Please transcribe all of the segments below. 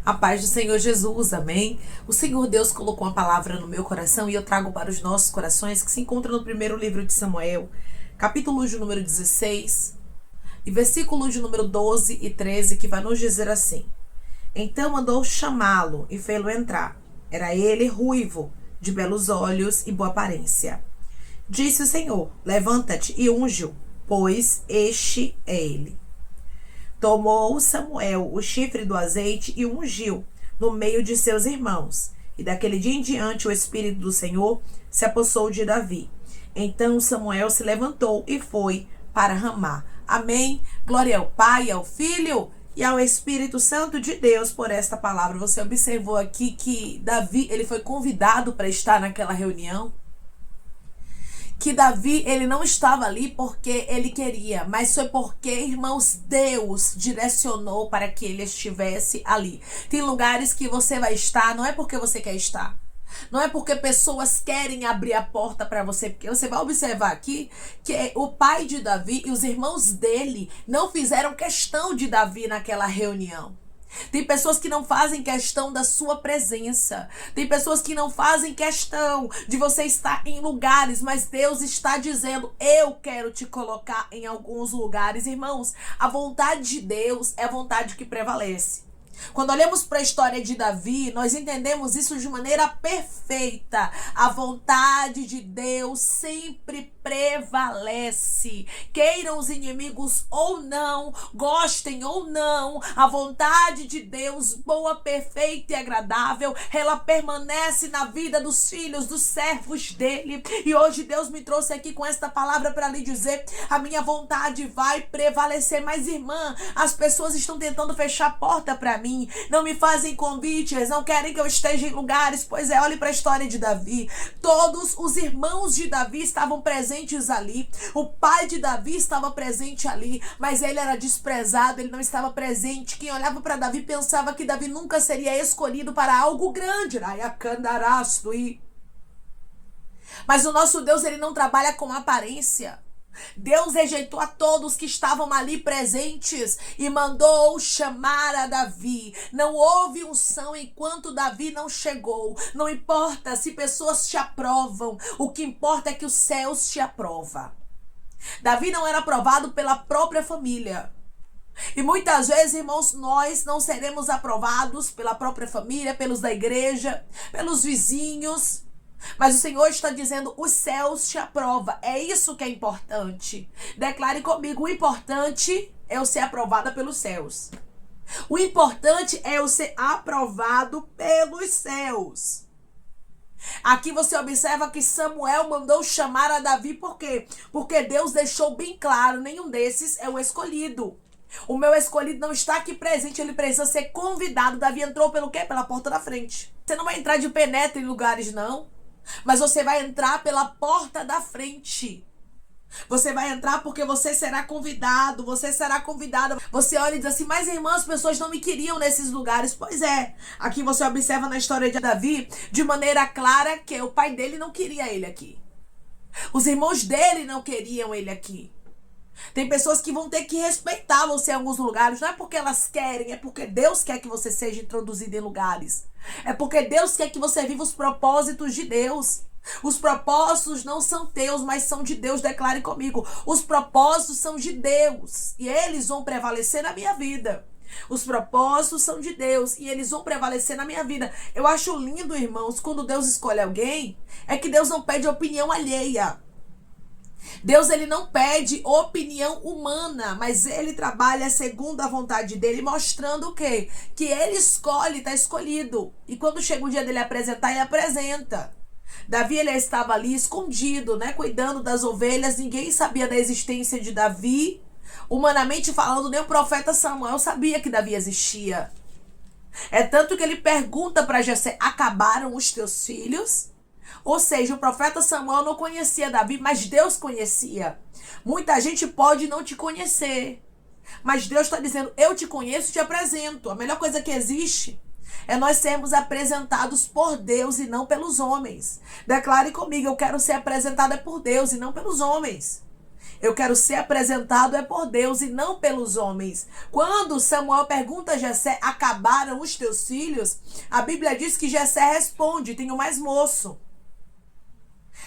A paz do Senhor Jesus, amém? O Senhor Deus colocou uma palavra no meu coração e eu trago para os nossos corações, que se encontra no primeiro livro de Samuel, capítulo de número 16, e versículos de número 12 e 13, que vai nos dizer assim: Então mandou chamá-lo e fê-lo entrar. Era ele ruivo, de belos olhos e boa aparência. Disse o Senhor: Levanta-te e unge-o, pois este é ele. Tomou Samuel o chifre do azeite e o ungiu no meio de seus irmãos. E daquele dia em diante o Espírito do Senhor se apossou de Davi. Então Samuel se levantou e foi para Ramá. Amém. Glória ao Pai, ao Filho e ao Espírito Santo de Deus por esta palavra. Você observou aqui que Davi, ele foi convidado para estar naquela reunião? Que Davi, ele não estava ali porque ele queria, mas foi porque, irmãos, Deus direcionou para que ele estivesse ali. Tem lugares que você vai estar, não é porque você quer estar. Não é porque pessoas querem abrir a porta para você, porque você vai observar aqui que o pai de Davi e os irmãos dele não fizeram questão de Davi naquela reunião. Tem pessoas que não fazem questão da sua presença. Tem pessoas que não fazem questão de você estar em lugares, mas Deus está dizendo: eu quero te colocar em alguns lugares. Irmãos, a vontade de Deus é a vontade que prevalece. Quando olhamos para a história de Davi, nós entendemos isso de maneira perfeita. A vontade de Deus sempre prevalece. Queiram os inimigos ou não, gostem ou não, a vontade de Deus, boa, perfeita e agradável, ela permanece na vida dos filhos, dos servos dele. E hoje Deus me trouxe aqui com esta palavra para lhe dizer: a minha vontade vai prevalecer. Mas, irmã, as pessoas estão tentando fechar a porta para mim, não me fazem convites, não querem que eu esteja em lugares. Pois é, olhe para a história de Davi. Todos os irmãos de Davi estavam presentes ali, o pai de Davi estava presente ali, mas ele era desprezado, ele não estava presente. Quem olhava para Davi pensava que Davi nunca seria escolhido para algo grande. Mas o nosso Deus, ele não trabalha com aparência. Deus rejeitou a todos que estavam ali presentes e mandou chamar a Davi. Não houve unção enquanto Davi não chegou. Não importa se pessoas te aprovam, o que importa é que os céus te aprovam. Davi não era aprovado pela própria família. E muitas vezes, irmãos, nós não seremos aprovados pela própria família, pelos da igreja, pelos vizinhos. Mas o Senhor está dizendo: os céus te aprovam. É isso que é importante. Declare comigo: o importante é eu ser aprovada pelos céus. O importante é eu ser aprovado pelos céus. Aqui você observa que Samuel mandou chamar a Davi. Por quê? Porque Deus deixou bem claro: nenhum desses é o escolhido. O meu escolhido não está aqui presente, ele precisa ser convidado. Davi entrou pelo quê? Pela porta da frente. Você não vai entrar de penetra em lugares, não. Mas você vai entrar pela porta da frente. Você vai entrar porque você será convidado, você será convidada. Você olha e diz assim: mas irmãs, as pessoas não me queriam nesses lugares. Pois é, aqui você observa na história de Davi, de maneira clara, que o pai dele não queria ele aqui. Os irmãos dele não queriam ele aqui. Tem pessoas que vão ter que respeitar você em alguns lugares. Não é porque elas querem, é porque Deus quer que você seja introduzido em lugares. É porque Deus quer que você viva os propósitos de Deus. Os propósitos não são teus, mas são de Deus. Declare comigo: os propósitos são de Deus e eles vão prevalecer na minha vida. Os propósitos são de Deus e eles vão prevalecer na minha vida. Eu acho lindo, irmãos, quando Deus escolhe alguém, é que Deus não pede opinião alheia. Deus, ele não pede opinião humana, mas ele trabalha segundo a vontade dele, mostrando o quê? Que ele escolhe, está escolhido. E quando chega o dia dele apresentar, ele apresenta. Davi, ele estava ali escondido, cuidando das ovelhas. Ninguém sabia da existência de Davi. Humanamente falando, nem o profeta Samuel sabia que Davi existia. É tanto que ele pergunta para Jessé: acabaram os teus filhos? Ou seja, o profeta Samuel não conhecia Davi, mas Deus conhecia. Muita gente pode não te conhecer, mas Deus está dizendo: eu te conheço e te apresento. A melhor coisa que existe é nós sermos apresentados por Deus e não pelos homens. Declare comigo: eu quero ser apresentada por Deus e não pelos homens. Eu quero ser apresentado por Deus e não pelos homens. Quando Samuel pergunta a Jessé, acabaram os teus filhos? A Bíblia diz que Jessé responde, tenho mais moço.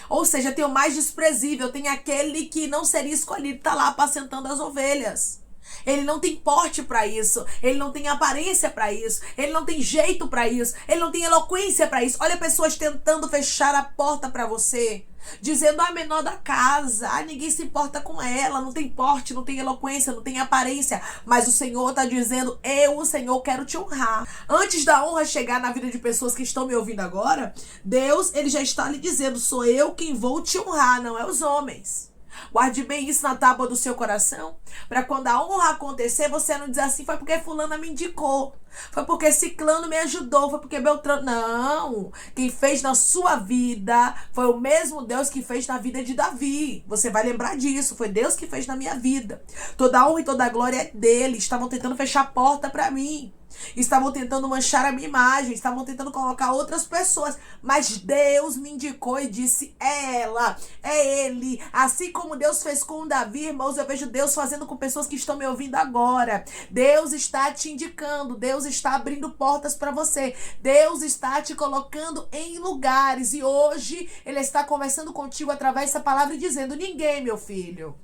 Ou seja, tem o mais desprezível, tem aquele que não seria escolhido, tá lá apacentando as ovelhas. Ele não tem porte para isso, ele não tem aparência para isso, ele não tem jeito para isso, ele não tem eloquência para isso. Olha pessoas tentando fechar a porta para você, dizendo a menor da casa, ninguém se importa com ela, não tem porte, não tem eloquência, não tem aparência. Mas o Senhor está dizendo, eu, o Senhor, quero te honrar. Antes da honra chegar na vida de pessoas que estão me ouvindo agora, Deus, ele já está lhe dizendo, sou eu quem vou te honrar, não é os homens. Guarde bem isso na tábua do seu coração, para quando a honra acontecer, você não dizer assim, foi porque fulana me indicou, foi porque ciclano me ajudou, foi porque Beltrano... Não, quem fez na sua vida foi o mesmo Deus que fez na vida de Davi. Você vai lembrar disso, foi Deus que fez na minha vida. Toda a honra e toda a glória é dele. Estavam tentando fechar a porta para mim, estavam tentando manchar a minha imagem, estavam tentando colocar outras pessoas, mas Deus me indicou e disse, é ela, é ele. Assim como Deus fez com Davi, irmãos, eu vejo Deus fazendo com pessoas que estão me ouvindo agora. Deus está te indicando, Deus está abrindo portas para você, Deus está te colocando em lugares, e hoje ele está conversando contigo através dessa palavra e dizendo, ninguém, meu filho,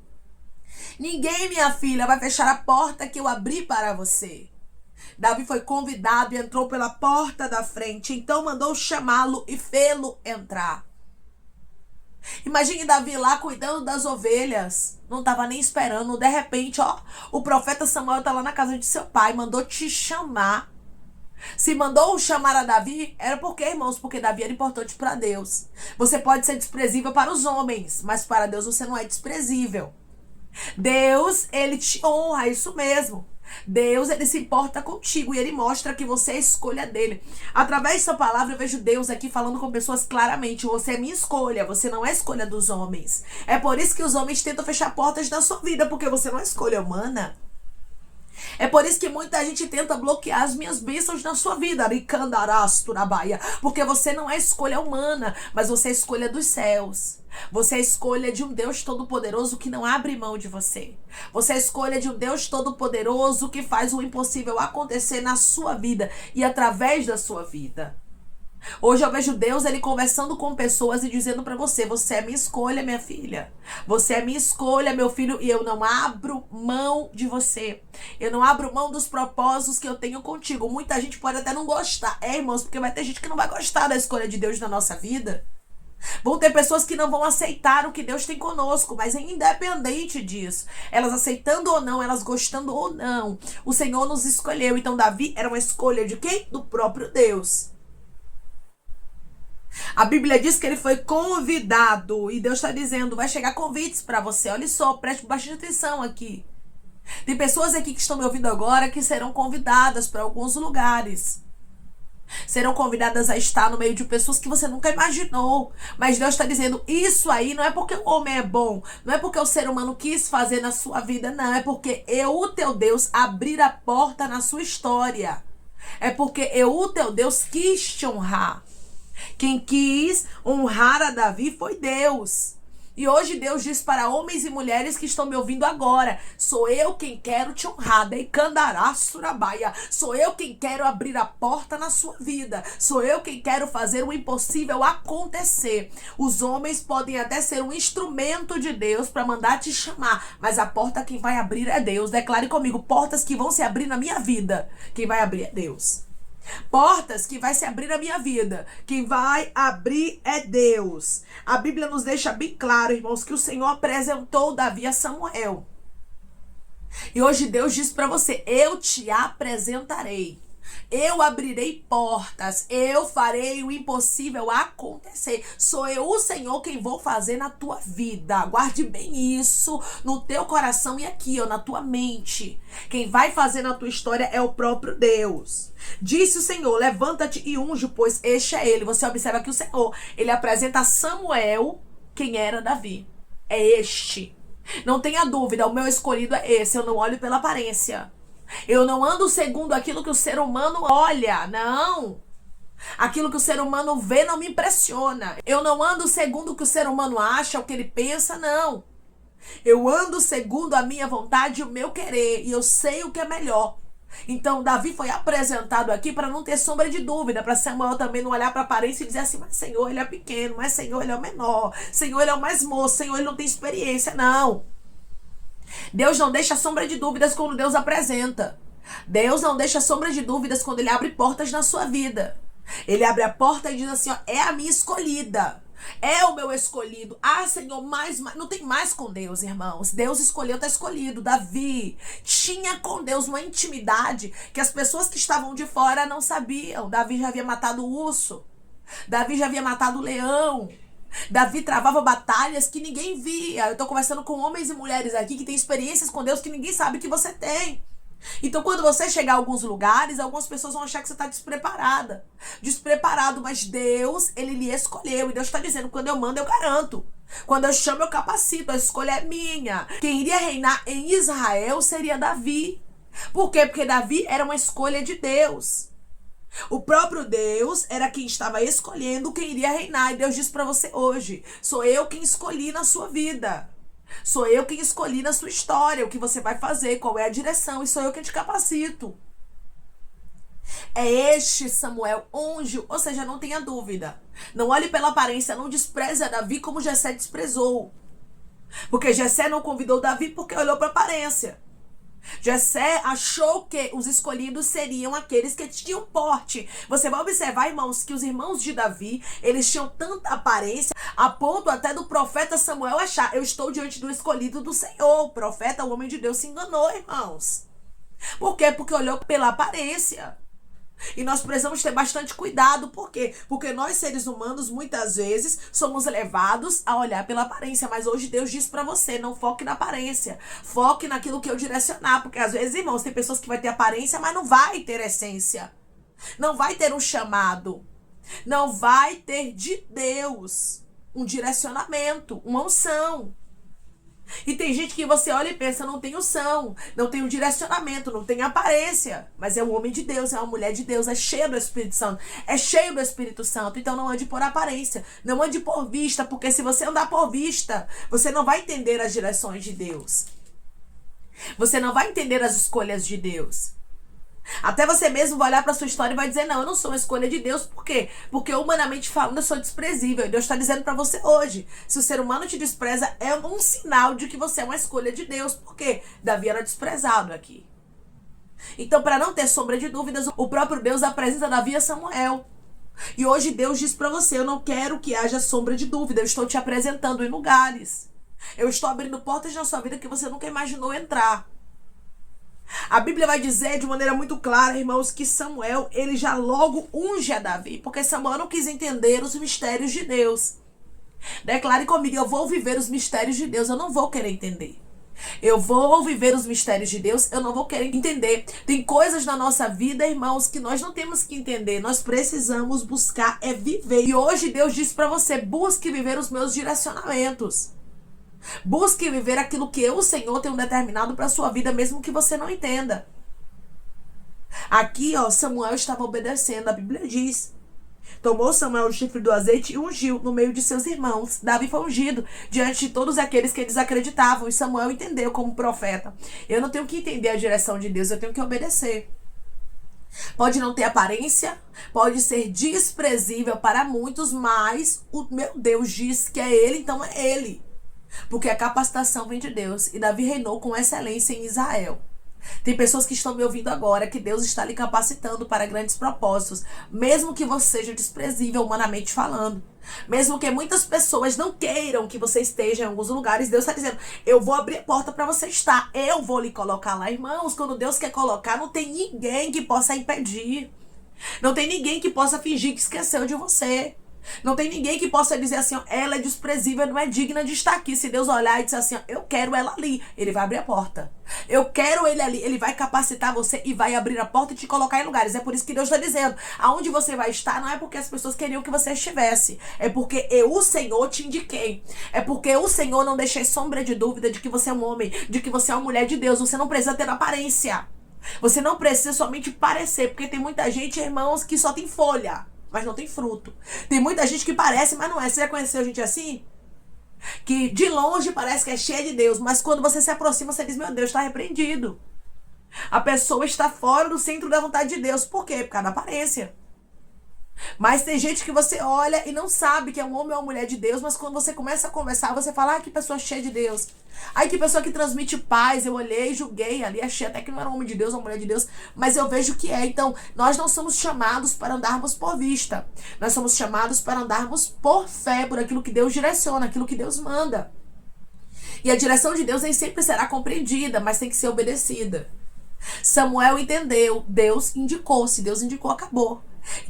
ninguém, minha filha, vai fechar a porta que eu abri para você. Davi foi convidado e entrou pela porta da frente, então mandou chamá-lo e fê-lo entrar. Imagine Davi lá cuidando das ovelhas, não estava nem esperando, de repente, o profeta Samuel está lá na casa de seu pai, mandou te chamar. Se mandou chamar a Davi, era porque, irmãos, porque Davi era importante para Deus. Você pode ser desprezível para os homens, mas para Deus você não é desprezível. Deus, ele te honra, isso mesmo. Deus, ele se importa contigo e ele mostra que você é a escolha dele. Através dessa palavra eu vejo Deus aqui falando com pessoas claramente, você é minha escolha, você não é a escolha dos homens. É por isso que os homens tentam fechar portas na sua vida, porque você não é escolha humana. É por isso que muita gente tenta bloquear as minhas bênçãos na sua vida, porque você não é escolha humana, mas você é escolha dos céus. Você é escolha de um Deus todo-poderoso que não abre mão de você. Você é escolha de um Deus todo-poderoso que faz o impossível acontecer na sua vida e através da sua vida. Hoje eu vejo Deus, ele conversando com pessoas e dizendo para você, você é minha escolha, minha filha. Você é minha escolha, meu filho, e eu não abro mão de você. Eu não abro mão dos propósitos que eu tenho contigo. Muita gente pode até não gostar, irmãos, porque vai ter gente que não vai gostar da escolha de Deus na nossa vida. Vão ter pessoas que não vão aceitar o que Deus tem conosco, mas independente disso, elas aceitando ou não, elas gostando ou não, o Senhor nos escolheu. Então Davi era uma escolha de quem? Do próprio Deus. A Bíblia diz que ele foi convidado e Deus está dizendo, vai chegar convites para você. Olha só, preste bastante atenção aqui. Tem pessoas aqui que estão me ouvindo agora que serão convidadas para alguns lugares. Serão convidadas a estar no meio de pessoas que você nunca imaginou. Mas Deus está dizendo, isso aí não é porque o homem é bom, não é porque o ser humano quis fazer na sua vida, não. É porque eu, o teu Deus, abrir a porta na sua história. É porque eu, o teu Deus, quis te honrar. Quem quis honrar a Davi foi Deus. E hoje Deus diz para homens e mulheres que estão me ouvindo agora, sou eu quem quero te honrar, sou eu quem quero abrir a porta na sua vida, sou eu quem quero fazer o impossível acontecer. Os homens podem até ser um instrumento de Deus para mandar te chamar, mas a porta quem vai abrir é Deus. Declare comigo, portas que vão se abrir na minha vida, quem vai abrir é Deus. Portas que vai se abrir na minha vida, quem vai abrir é Deus. A Bíblia nos deixa bem claro, irmãos, que o Senhor apresentou Davi a Samuel. E hoje Deus diz para você, eu te apresentarei. Eu abrirei portas, eu farei o impossível acontecer. Sou eu, o Senhor, quem vou fazer na tua vida. Guarde bem isso no teu coração e aqui, na tua mente. Quem vai fazer na tua história é o próprio Deus. Disse o Senhor, levanta-te e unge, pois este é ele. Você observa que o Senhor, ele apresenta a Samuel quem era Davi. É este. Não tenha dúvida, o meu escolhido é esse. Eu não olho pela aparência. Eu não ando segundo aquilo que o ser humano olha, não. Aquilo que o ser humano vê não me impressiona. Eu não ando segundo o que o ser humano acha, o que ele pensa, não. Eu ando segundo a minha vontade e o meu querer, e eu sei o que é melhor. Então, Davi foi apresentado aqui para não ter sombra de dúvida, para Samuel também não olhar para a aparência e dizer assim, mas Senhor, ele é pequeno, mas Senhor, ele é o menor, Senhor, ele é o mais moço, Senhor, ele não tem experiência. Não. Deus não deixa sombra de dúvidas quando Deus apresenta. Deus não deixa sombra de dúvidas quando ele abre portas na sua vida. Ele abre a porta e diz assim, ó, é a minha escolhida. É o meu escolhido. Ah, Senhor, não tem mais com Deus, irmãos. Deus escolheu, tá escolhido. Davi tinha com Deus uma intimidade que as pessoas que estavam de fora não sabiam. Davi já havia matado o urso. Davi já havia matado o leão. Davi travava batalhas que ninguém via. Eu tô conversando com homens e mulheres aqui que têm experiências com Deus que ninguém sabe que você tem. Então, quando você chegar a alguns lugares, algumas pessoas vão achar que você está despreparada. Despreparado, mas Deus, ele lhe escolheu. E Deus está dizendo, quando eu mando, eu garanto. Quando eu chamo, eu capacito. A escolha é minha. Quem iria reinar em Israel seria Davi. Por quê? Porque Davi era uma escolha de Deus. O próprio Deus era quem estava escolhendo quem iria reinar. E Deus diz para você hoje, sou eu quem escolhi na sua vida. Sou eu quem escolhi na sua história o que você vai fazer, qual é a direção, e sou eu quem te capacito. É este Samuel unge, ou seja, não tenha dúvida. Não olhe pela aparência, não despreze a Davi como Jessé desprezou. Porque Jessé não convidou Davi porque olhou para a aparência. Jessé achou que os escolhidos seriam aqueles que tinham porte. Você vai observar, irmãos, que os irmãos de Davi, eles tinham tanta aparência, a ponto até do profeta Samuel achar, eu estou diante do escolhido do Senhor. O profeta, o homem de Deus, se enganou, irmãos. Por quê? Porque olhou pela aparência. E nós precisamos ter bastante cuidado. Por quê? Porque nós, seres humanos, muitas vezes somos levados a olhar pela aparência. Mas hoje Deus diz pra você, não foque na aparência. Foque naquilo que eu direcionar. Porque às vezes, irmãos, tem pessoas que vai ter aparência, mas não vai ter essência. Não vai ter um chamado. Não vai ter de Deus um direcionamento, uma unção. E tem gente que você olha e pensa, não tem unção, não tem um direcionamento, não tem aparência. Mas é um homem de Deus, é uma mulher de Deus, é cheio do Espírito Santo. É cheio do Espírito Santo. Então não ande por aparência, não ande por vista, porque se você andar por vista, você não vai entender as direções de Deus. Você não vai entender as escolhas de Deus. Até você mesmo vai olhar para sua história e vai dizer, não, eu não sou uma escolha de Deus. Por quê? Porque humanamente falando eu sou desprezível. E Deus está dizendo para você hoje, se o ser humano te despreza, é um sinal de que você é uma escolha de Deus. Por quê? Davi era desprezado aqui. Então, para não ter sombra de dúvidas, o próprio Deus apresenta Davi a Samuel. E hoje Deus diz para você, eu não quero que haja sombra de dúvida, eu estou te apresentando em lugares. Eu estou abrindo portas na sua vida que você nunca imaginou entrar. A Bíblia vai dizer de maneira muito clara, irmãos, que Samuel, ele já logo unge a Davi, porque Samuel não quis entender os mistérios de Deus. Declare comigo, eu vou viver os mistérios de Deus, eu não vou querer entender. Eu vou viver os mistérios de Deus, eu não vou querer entender. Tem coisas na nossa vida, irmãos, que nós não temos que entender, nós precisamos buscar é viver. E hoje Deus diz para você, busque viver os meus direcionamentos. Busque viver aquilo que eu, o Senhor, tenho determinado para a sua vida, mesmo que você não entenda. Aqui, ó, Samuel estava obedecendo, a Bíblia diz. Tomou Samuel o chifre do azeite e ungiu no meio de seus irmãos. Davi foi ungido diante de todos aqueles que desacreditavam. E Samuel entendeu como profeta. Eu não tenho que entender a direção de Deus, eu tenho que obedecer. Pode não ter aparência, pode ser desprezível para muitos, mas o meu Deus diz que é Ele, então é Ele. Porque a capacitação vem de Deus. E Davi reinou com excelência em Israel. Tem pessoas que estão me ouvindo agora que Deus está lhe capacitando para grandes propósitos. Mesmo que você seja desprezível humanamente falando. Mesmo que muitas pessoas não queiram que você esteja em alguns lugares. Deus está dizendo, eu vou abrir a porta para você estar. Eu vou lhe colocar lá. Irmãos, quando Deus quer colocar, não tem ninguém que possa impedir. Não tem ninguém que possa fingir que esqueceu de você. Não tem ninguém que possa dizer assim, ó, ela é desprezível, não é digna de estar aqui. Se Deus olhar e dizer assim, ó, eu quero ela ali, Ele vai abrir a porta. Eu quero Ele ali, Ele vai capacitar você e vai abrir a porta e te colocar em lugares. É por isso que Deus está dizendo, aonde você vai estar não é porque as pessoas queriam que você estivesse, é porque eu, o Senhor, te indiquei. É porque o Senhor não deixei sombra de dúvida de que você é um homem, de que você é uma mulher de Deus. Você não precisa ter aparência. Você não precisa somente parecer, porque tem muita gente, irmãos, que só tem folha, mas não tem fruto. Tem muita gente que parece, mas não é. Você já conheceu gente assim? que de longe parece que é cheia de Deus, mas quando você se aproxima, você diz, meu Deus, está repreendido. A pessoa está fora do centro da vontade de Deus. Por quê? Por causa da aparência. Mas tem gente que você olha e não sabe que é um homem ou uma mulher de Deus, mas quando você começa a conversar, você fala, que pessoa cheia de Deus. Ai, que pessoa que transmite paz. Eu olhei, julguei ali, achei até que não era um homem de Deus, uma mulher de Deus, mas eu vejo que é. Então, nós não somos chamados para andarmos por vista. Nós somos chamados para andarmos por fé, por aquilo que Deus direciona, aquilo que Deus manda. E a direção de Deus nem sempre será compreendida, mas tem que ser obedecida. Samuel entendeu, Deus indicou, se Deus indicou, acabou.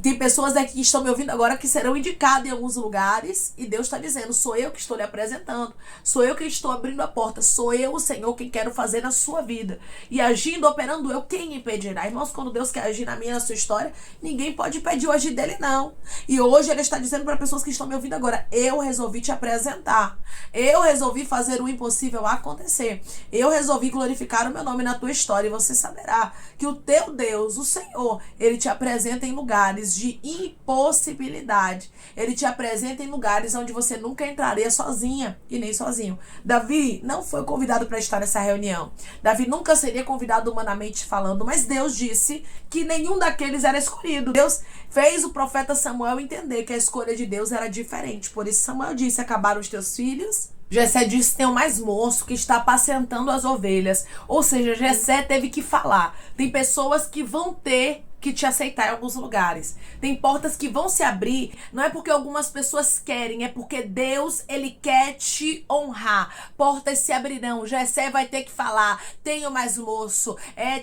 Tem pessoas aqui que estão me ouvindo agora que serão indicadas em alguns lugares e Deus está dizendo, sou eu que estou lhe apresentando, sou eu que estou abrindo a porta, sou eu, o Senhor, quem quero fazer na sua vida. E agindo, operando eu, quem impedirá? Irmãos, quando Deus quer agir na minha, na sua história, ninguém pode impedir o agir dele, não. E hoje ele está dizendo para pessoas que estão me ouvindo agora, eu resolvi te apresentar, eu resolvi fazer o impossível acontecer, eu resolvi glorificar o meu nome na tua história e você saberá que o teu Deus, o Senhor, ele te apresenta em lugares de impossibilidade. Ele te apresenta em lugares onde você nunca entraria sozinha e nem sozinho. Davi não foi convidado para estar nessa reunião. Davi nunca seria convidado humanamente falando, mas Deus disse que nenhum daqueles era escolhido. Deus fez o profeta Samuel entender que a escolha de Deus era diferente. Por isso Samuel disse, acabaram os teus filhos. Jessé disse, tem um mais moço que está apacentando as ovelhas. Ou seja, Jessé teve que falar. Tem pessoas que vão ter que te aceitar em alguns lugares. Tem portas que vão se abrir, não é porque algumas pessoas querem, é porque Deus, ele quer te honrar. Portas se abrirão. Jessé vai ter que falar, tem o mais moço,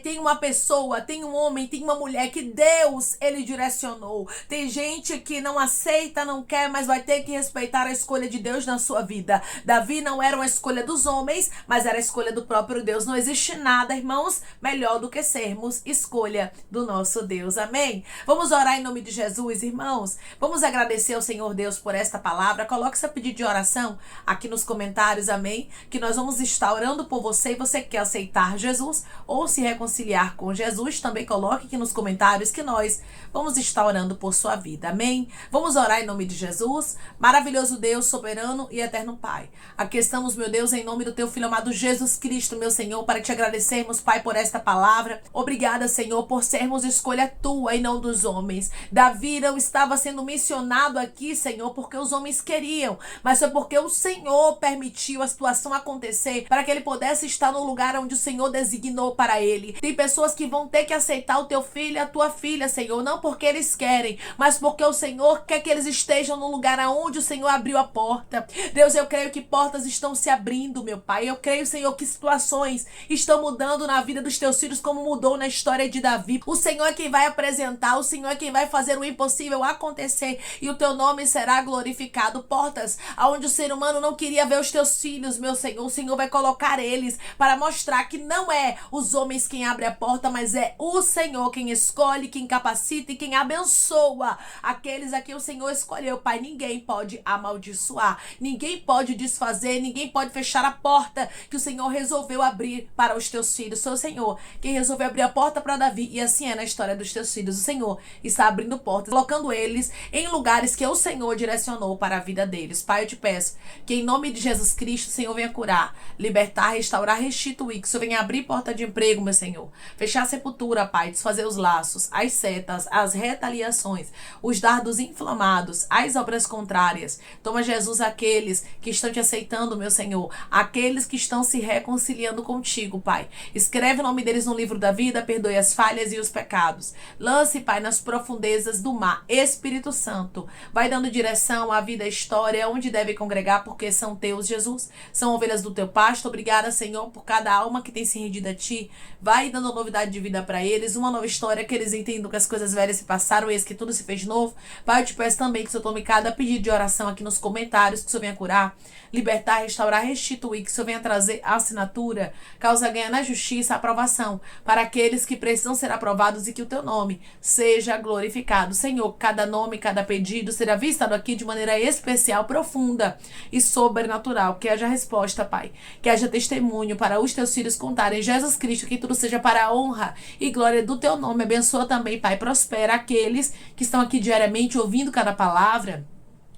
tem uma pessoa, tem um homem, tem uma mulher que Deus, ele direcionou. Tem gente que não aceita, não quer, mas vai ter que respeitar a escolha de Deus na sua vida. Davi não era uma escolha dos homens, mas era a escolha do próprio Deus. Não existe nada, irmãos, melhor do que sermos escolha do nosso Deus, amém? Vamos orar em nome de Jesus, irmãos. Vamos agradecer ao Senhor Deus por esta palavra. Coloque seu pedido de oração aqui nos comentários, amém? Que nós vamos estar orando por você e você quer aceitar Jesus ou se reconciliar com Jesus, também coloque aqui nos comentários que nós vamos estar orando por sua vida, amém? Vamos orar em nome de Jesus. Maravilhoso Deus, soberano e eterno Pai. Aqui estamos, meu Deus, em nome do teu Filho amado Jesus Cristo, meu Senhor, para te agradecermos, Pai, por esta palavra. Obrigada, Senhor, por sermos escolha tua e não dos homens. Davi não estava sendo mencionado aqui, Senhor, porque os homens queriam, mas foi porque o Senhor permitiu a situação acontecer para que ele pudesse estar no lugar onde o Senhor designou para ele. Tem pessoas que vão ter que aceitar o teu filho e a tua filha, Senhor, não porque eles querem, mas porque o Senhor quer que eles estejam no lugar aonde o Senhor abriu a porta. Deus, eu creio que portas estão se abrindo, meu Pai. Eu creio, Senhor, que situações estão mudando na vida dos teus filhos como mudou na história de Davi. O Senhor é quem vai apresentar, o Senhor é quem vai fazer o impossível acontecer e o teu nome será glorificado. Portas aonde o ser humano não queria ver os teus filhos, meu Senhor, o Senhor vai colocar eles para mostrar que não é os homens quem abre a porta, mas é o Senhor quem escolhe, quem capacita e quem abençoa aqueles a quem o Senhor escolheu. Pai, ninguém pode amaldiçoar, ninguém pode desfazer, ninguém pode fechar a porta que o Senhor resolveu abrir para os teus filhos. Sou o Senhor quem resolveu abrir a porta para Davi e assim é na história dos teus filhos. O Senhor está abrindo portas, colocando eles em lugares que o Senhor direcionou para a vida deles. Pai, eu te peço que em nome de Jesus Cristo, o Senhor venha curar, libertar, restaurar, restituir, que o Senhor venha abrir porta de emprego, meu Senhor, fechar a sepultura, Pai, desfazer os laços, as setas, as retaliações, os dardos inflamados, as obras contrárias. Toma, Jesus, aqueles que estão te aceitando, meu Senhor, aqueles que estão se reconciliando contigo, Pai. Escreve o nome deles no livro da vida, perdoe as falhas e os pecados. Lance, Pai, nas profundezas do mar. Espírito Santo, vai dando direção à vida, à história, onde deve congregar, porque são teus, Jesus. São ovelhas do teu pasto. Obrigada, Senhor, por cada alma que tem se rendido a ti. Vai dando novidade de vida para eles, uma nova história, que eles entendam que as coisas velhas se passaram, eis que tudo se fez novo. Pai, eu te peço também que o Senhor tome cada pedido de oração aqui nos comentários, que o Senhor venha curar, libertar, restaurar, restituir, que o Senhor venha trazer a assinatura, causa ganha na justiça, aprovação, para aqueles que precisam ser aprovados e que o teu nome seja glorificado. Senhor, cada nome, cada pedido será visto aqui de maneira especial, profunda e sobrenatural. Que haja resposta, Pai. Que haja testemunho para os teus filhos contarem Jesus Cristo, que tudo seja para a honra e glória do teu nome. Abençoa também, Pai. Prospera aqueles que estão aqui diariamente ouvindo cada palavra,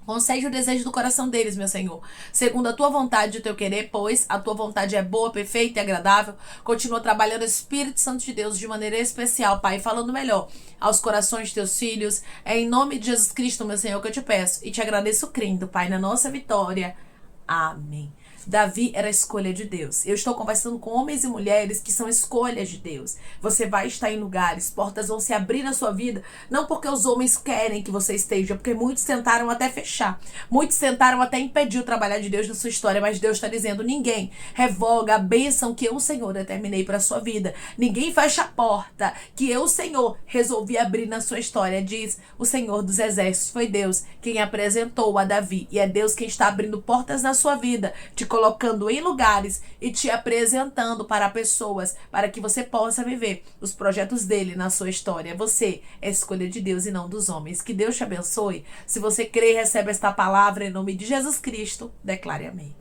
Concede o desejo do coração deles, meu Senhor, segundo a tua vontade e o teu querer, pois a tua vontade é boa, perfeita e agradável. Continua trabalhando o Espírito Santo de Deus de maneira especial, Pai, falando melhor aos corações de teus filhos. É em nome de Jesus Cristo, meu Senhor, que eu te peço e te agradeço crendo, Pai, na nossa vitória. Amém. Davi era a escolha de Deus. Eu estou conversando com homens e mulheres que são escolhas de Deus. Você vai estar em lugares, portas vão se abrir na sua vida, não porque os homens querem que você esteja, porque muitos tentaram até fechar, muitos tentaram até impedir o trabalhar de Deus na sua história, mas Deus está dizendo: ninguém revoga a bênção que eu, Senhor, determinei para a sua vida. Ninguém fecha a porta que eu, Senhor, resolvi abrir na sua história. Diz o Senhor dos Exércitos. Foi Deus quem apresentou a Davi, e é Deus quem está abrindo portas na sua vida, te colocando em lugares e te apresentando para pessoas, para que você possa viver os projetos dele na sua história. Você é escolha de Deus e não dos homens. Que Deus te abençoe. Se você crê e recebe esta palavra em nome de Jesus Cristo, declare amém.